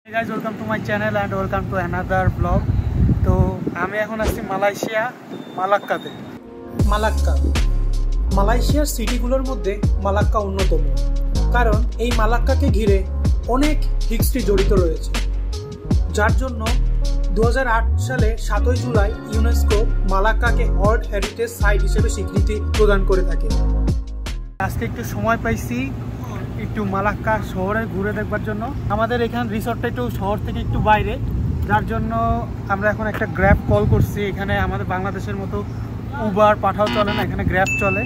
Hey guys, welcome to my channel and welcome to another vlog. তো আমি এখন আসছি মালয়েশিয়া মালাক্কাতে। মালয়েশিয়ার সিটিগুলোর মধ্যে মালাক্কা অন্যতম, কারণ এই মালাক্কাকে ঘিরে অনেক হিস্ট্রি জড়িত রয়েছে, যার জন্য 2008 সালে 7 জুলাই ইউনেস্কো মালাক্কাকে ওয়ার্ল্ড হেরিটেজ সাইট হিসেবে স্বীকৃতি প্রদান করে থাকে। আজকে একটু সময় পাইছি একটু মালাক্কা শহরে ঘুরে দেখবার জন্য। আমাদের এখানে রিসর্টটা একটু শহর থেকে একটু বাইরে, যার জন্য আমরা এখন একটা গ্র্যাব কল করছি। এখানে আমাদের বাংলাদেশের মতো উবার পাঠাও চলে না, এখানে গ্র্যাব চলে।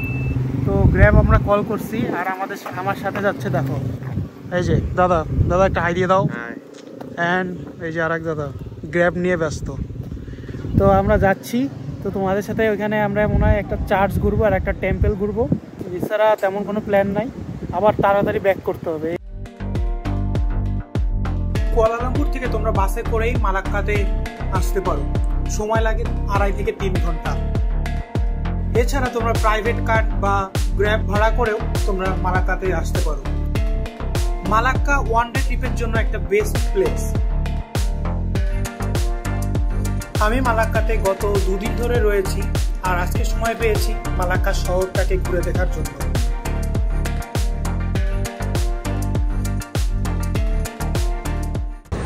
তো গ্র্যাব আমরা কল করছি, আর আমার সাথে যাচ্ছে, দেখো এই যে দাদা একটা হাই দিয়ে দাও। অ্যান্ড এই যে আরেক দাদা গ্র্যাব নিয়ে ব্যস্ত। তো আমরা যাচ্ছি, তো তোমাদের সাথে ওইখানে আমরা মনে হয় একটা চার্চ ঘুরবো আর একটা টেম্পল ঘুরবো, এছাড়া তেমন কোনো প্ল্যান নাই। আবার তাড়াতাড়ি ব্যাক করতে হবে। কুয়ালালামপুর থেকে তোমরা বাসে করেই মালাক্কাতে আসতে পারো, সময় লাগে 2.5 থেকে 3 ঘন্টা। এছাড়া তোমরা প্রাইভেট কার বা গ্র্যাব ভাড়া করেও তোমরা মালাক্কাতে আসতে পারো। মালাক্কা ওয়ান ডে ট্রিপের জন্য একটা বেস্ট প্লেস। আমি মালাক্কাতে গত 2 দিন ধরে রয়েছি, আর আজকে সময় পেয়েছি মালাক্কা শহরটাকে ঘুরে দেখার জন্য।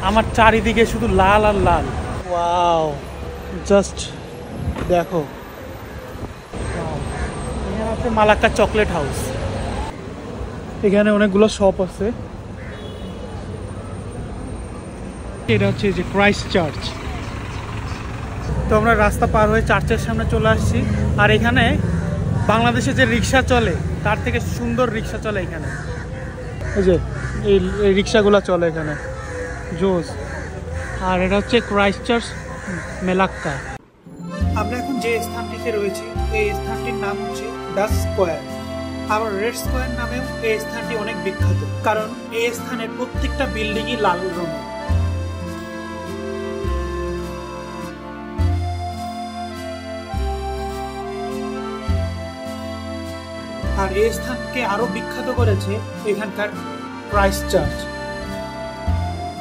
আমার চারিদিকে শুধু লাল আর লাল। ওয়াও, জাস্ট দেখো, এখানে আছে মালাক্কা চকলেট হাউস। এখানে অনেকগুলো শপ আছে। এটা হচ্ছে যে ক্রাইস্ট চার্চ। তো আমরা রাস্তা পার হয়ে চার্চের সামনে চলে আসছি, আর এখানে বাংলাদেশে যে রিক্সা চলে তার থেকে সুন্দর রিক্সা চলে এখানে। এই যে এই রিক্সাগুলো চলে এখানে, জোস। আর এটা হচ্ছে ক্রাইস্ট চার্চ মালাক্কা। আমরা এখন যে স্থানটিতে রয়েছি, এই স্থানটির নাম হচ্ছে ডাচ স্কোয়ার। আবার রেড স্কোয়ার নামেও এই স্থানটি অনেক বিখ্যাত, কারণ এই স্থানের প্রত্যেকটা বিল্ডিংই লাল রঙের। আর এই স্থানকে আরো বিখ্যাত করেছে এখানকার ক্রাইস্ট চার্চ।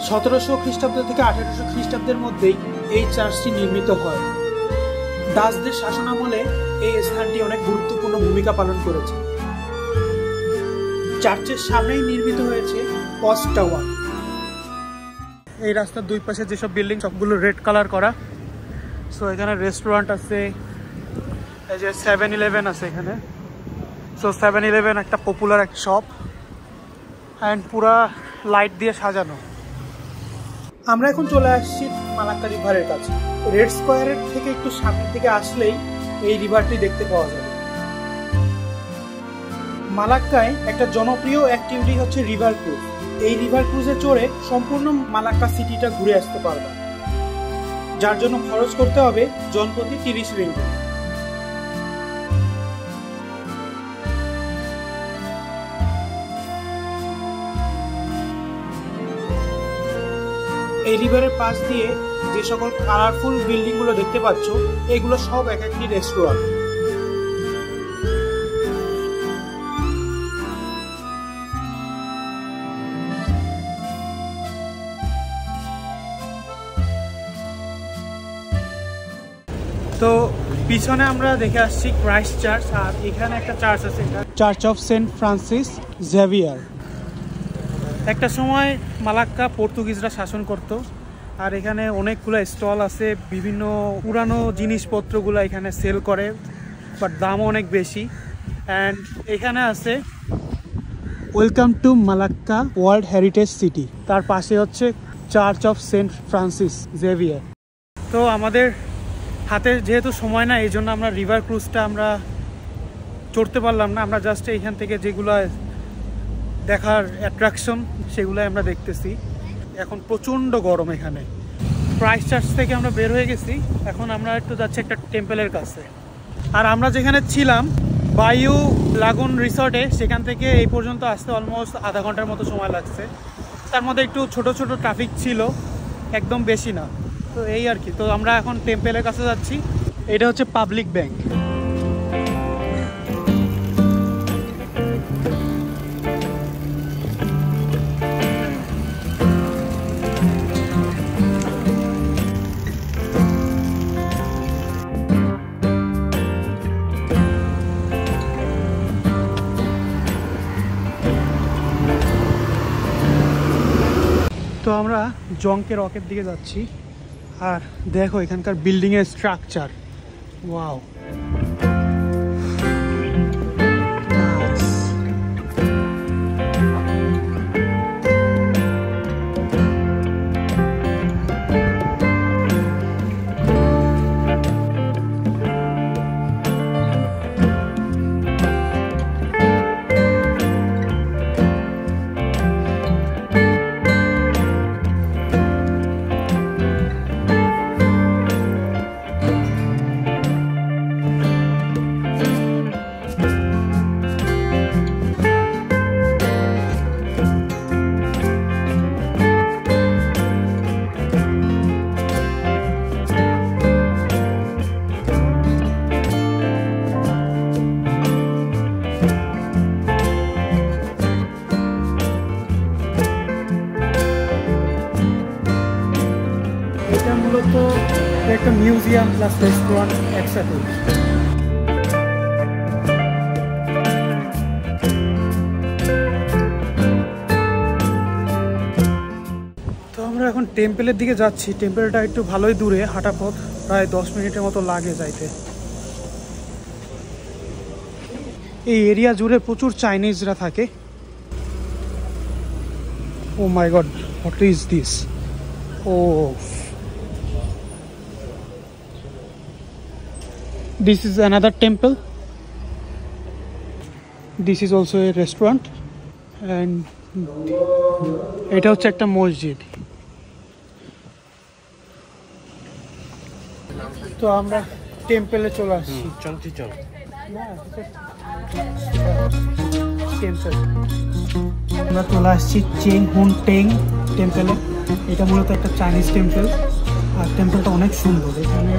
1700 খ্রিস্টাব্দ থেকে 1800 খ্রিস্টাব্দের মধ্যেই এই চার্চটি নির্মিত হয়। ডাচদের শাসনামলে এই স্থানটি অনেক গুরুত্বপূর্ণ ভূমিকা পালন করেছে। চার্চের সামনেই নির্মিত হয়েছে পস্ট টাওয়ার। এই রাস্তার দুই পাশে যেসব বিল্ডিং সবগুলো রেড কালার করা। সো এখানে রেস্টুরেন্ট আছে, এই যে 7-Eleven আছে এখানে। সো 7-Eleven একটা পপুলার এক শপ, অ্যান্ড পুরা লাইট দিয়ে সাজানো। আমরা এখন চলে আসছি মালাক্কা রিভারের কাছে। রেড স্কোয়ারের থেকে একটু সামনের দিকে আসলেই এই রিভারটি দেখতে পাওয়া যাবে। মালাক্কায় একটা জনপ্রিয় অ্যাক্টিভিটি হচ্ছে রিভার ক্রুজ। এই রিভার ক্রুজে চড়ে সম্পূর্ণ মালাক্কা সিটিটা ঘুরে আসতে পারবে, যার জন্য খরচ করতে হবে জনপ্রতি 30 রিঙ্গিত। এই রিভারের পাশ দিয়ে যে সকল কালারফুল বিল্ডিং গুলো দেখতে পাচ্ছ, এগুলো সব এক একটি রেস্টুরেন্ট। তো পিছনে আমরা দেখে আসছি ক্রাইস্ট চার্চ, আর এখানে একটা চার্চ আছে, church of saint Francis Xavier. একটা সময় মালাক্কা পর্তুগিজরা শাসন করত, আর এখানে অনেকগুলো স্টল আছে, বিভিন্ন পুরানো জিনিসপত্রগুলো এখানে সেল করে, বাট দামও অনেক বেশি। অ্যান্ড এখানে আছে welcome to Malacca world heritage city, তার পাশে হচ্ছে church of saint Francis Xavier. তো আমাদের হাতে যেহেতু সময় না, এই জন্য আমরা রিভার ক্রুজটা আমরা চড়তে পারলাম না। আমরা জাস্ট এইখান থেকে যেগুলো দেখার অ্যাট্রাকশন সেগুলো আমরা দেখতেছি। এখন প্রচণ্ড গরম এখানে। ক্রাইস্ট চার্চ থেকে আমরা বের হয়ে গেছি, এখন আমরা একটু যাচ্ছি একটা টেম্পলের কাছে। আর আমরা যেখানে ছিলাম বায়ু লাগুন রিসর্টে, সেখান থেকে এই পর্যন্ত আসতে অলমোস্ট আধা ঘন্টার মতো সময় লাগছে। তার মধ্যে একটু ছোট ছোট ট্রাফিক ছিল, একদম বেশি না। তো এই আর কি। তো আমরা এখন টেম্পলের কাছে যাচ্ছি। এটা হচ্ছে পাবলিক ব্যাংক। তো আমরা জংকে রকের দিকে যাচ্ছি আর দেখো এখানকার বিল্ডিং এর স্ট্রাকচার ওয়াও এটা মূলত একটা মিউজিয়াম প্লাস রেস্টুরেন্ট একসাথে। তো আমরা এখন টেম্পলের দিকে যাচ্ছি। টেম্পলটা একটু ভালোই দূরে, হাঁটা পথ, প্রায় 10 মিনিটের মতো লাগে যাইতে। এই এরিয়া জুড়ে প্রচুর চাইনিজরা থাকে। Oh my god, what is this? Oh, this is another temple. This is also a restaurant and এটা হচ্ছে একটা মসজিদ। তো আমরা টেম্পলে চলে আসছি। চলছি চল টেম্পল আমরা চলে আসছি চেং হুন টেং টেম্পলে। এটা মূলত একটা চাইনিজ টেম্পল আর টেম্পলটা অনেক সুন্দর। এখানে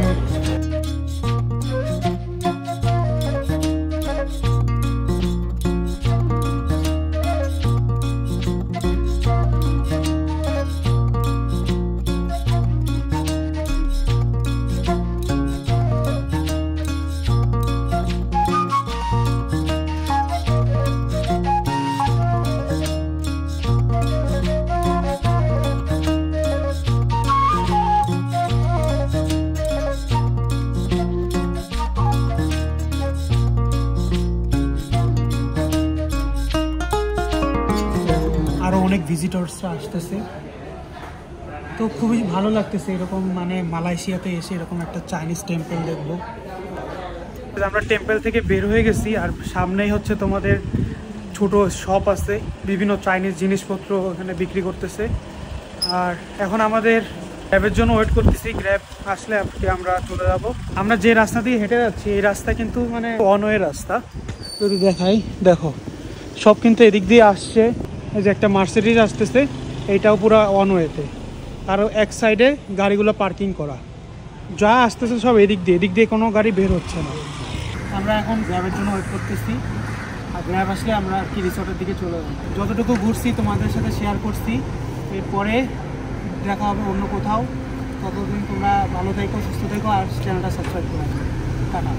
আরও অনেক ভিজিটরসরা আসতেছে। তো খুবই ভালো লাগতেছে এরকম, মানে মালয়েশিয়াতে এসে এরকম একটা চাইনিজ টেম্পল দেখবো। আমরা টেম্পল থেকে বের হয়ে গেছি আর সামনেই হচ্ছে তোমাদের ছোট শপ আছে, বিভিন্ন চাইনিজ জিনিসপত্র এখানে বিক্রি করতেছে। আর এখন আমাদের গ্র্যাবের জন্য ওয়েট করতেছি। গ্র্যাব আসলে আমরা চলে যাব। আমরা যে রাস্তা দিয়ে হেঁটে যাচ্ছি এই রাস্তা কিন্তু মানে ওয়ান ওয়ে রাস্তা। যদি দেখাই, দেখো সব কিন্তু এদিক দিয়ে আসছে। এই যে একটা মার্সিডিজ আসতেছে, এইটাও পুরো ওয়ান ওয়েতে। আর এক সাইডে গাড়িগুলো পার্কিং করা, যা আসতেছে সব এদিক দিয়ে কোনো গাড়ি বের হচ্ছে না। আমরা এখন গ্র্যাবের জন্য ওয়েট করতেছি আর গ্র্যাব আসলে আমরা আর কি রিসোর্টের দিকে চলে যাব। যতটুকু ঘুরছি তোমাদের সাথে শেয়ার করছি, এরপরে দেখা হবে অন্য কোথাও। ততদিন তোমরা ভালো থেকো, সুস্থ থেকো আর চ্যানেলটা সাবস্ক্রাইব করো। টাটা।